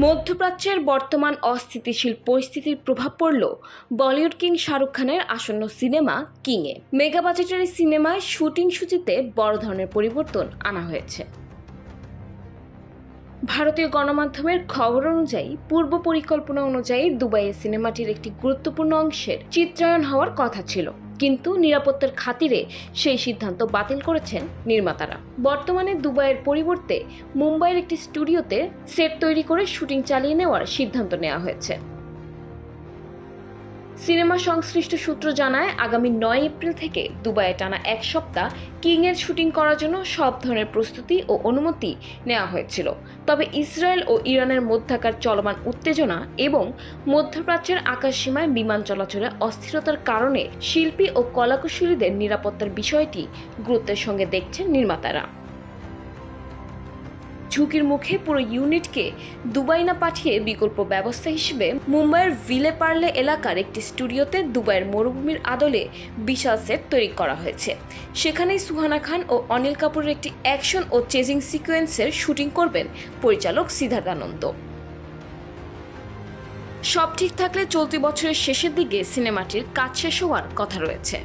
মধ্যপ্রাচ্যের বর্তমান অস্থিতিশীল পরিস্থিতির প্রভাব পড়ল বলিউড কিং শাহরুখ খানের আসন্ন সিনেমা কিংয়ে। মেগা বাজেটের এই সিনেমায় শুটিং সূচিতে বড় ধরনের পরিবর্তন আনা হয়েছে। ভারতীয় গণমাধ্যমের খবর অনুযায়ী পূর্ব পরিকল্পনা অনুযায়ী দুবাইয়ে সিনেমাটির একটি গুরুত্বপূর্ণ অংশের চিত্রায়ন হওয়ার কথা ছিল, কিন্তু নিরাপত্তার খাতিরে সেই সিদ্ধান্ত বাতিল করেছেন নির্মাতারা। বর্তমানে দুবাইয়ের পরিবর্তে মুম্বাইয়ের একটি স্টুডিওতে সেট তৈরি করে শুটিং চালিয়ে নেওয়ার সিদ্ধান্ত নেওয়া হয়েছে। সিনেমা সংশ্লিষ্ট সূত্র জানায়, আগামী 9 এপ্রিল থেকে দুবাইয়ে টানা এক সপ্তাহ কিংয়ের শুটিং করার জন্য সব ধরনের প্রস্তুতি ও অনুমতি নেওয়া হয়েছিল। তবে ইসরায়েল ও ইরানের মধ্যকার চলমান উত্তেজনা এবং মধ্যপ্রাচ্যের আকাশসীমায় বিমান চলাচলে অস্থিরতার কারণে শিল্পী ও কলাকুশলীদের নিরাপত্তার বিষয়টি গুরুত্বের সঙ্গে দেখছেন নির্মাতারা। ঝুঁকির মুখে পুরো ইউনিটকে দুবাই না পাঠিয়ে বিকল্প ব্যবস্থা হিসেবে মুম্বাইয়ের ভিলে পার্লে এলাকার একটি স্টুডিওতে দুবাইয়ের মরুভূমির আদলে বিশাল সেট তৈরি করা হয়েছে। সেখানেই সুহানা খান ও অনিল কাপুরের একটি অ্যাকশন ও চেজিং সিকোয়েন্সের শুটিং করবেন পরিচালক সিদ্ধার্থ আনন্দ। সব ঠিক থাকলে চলতি বছরের শেষের দিকে সিনেমাটির কাজ শেষ হওয়ার কথা রয়েছে।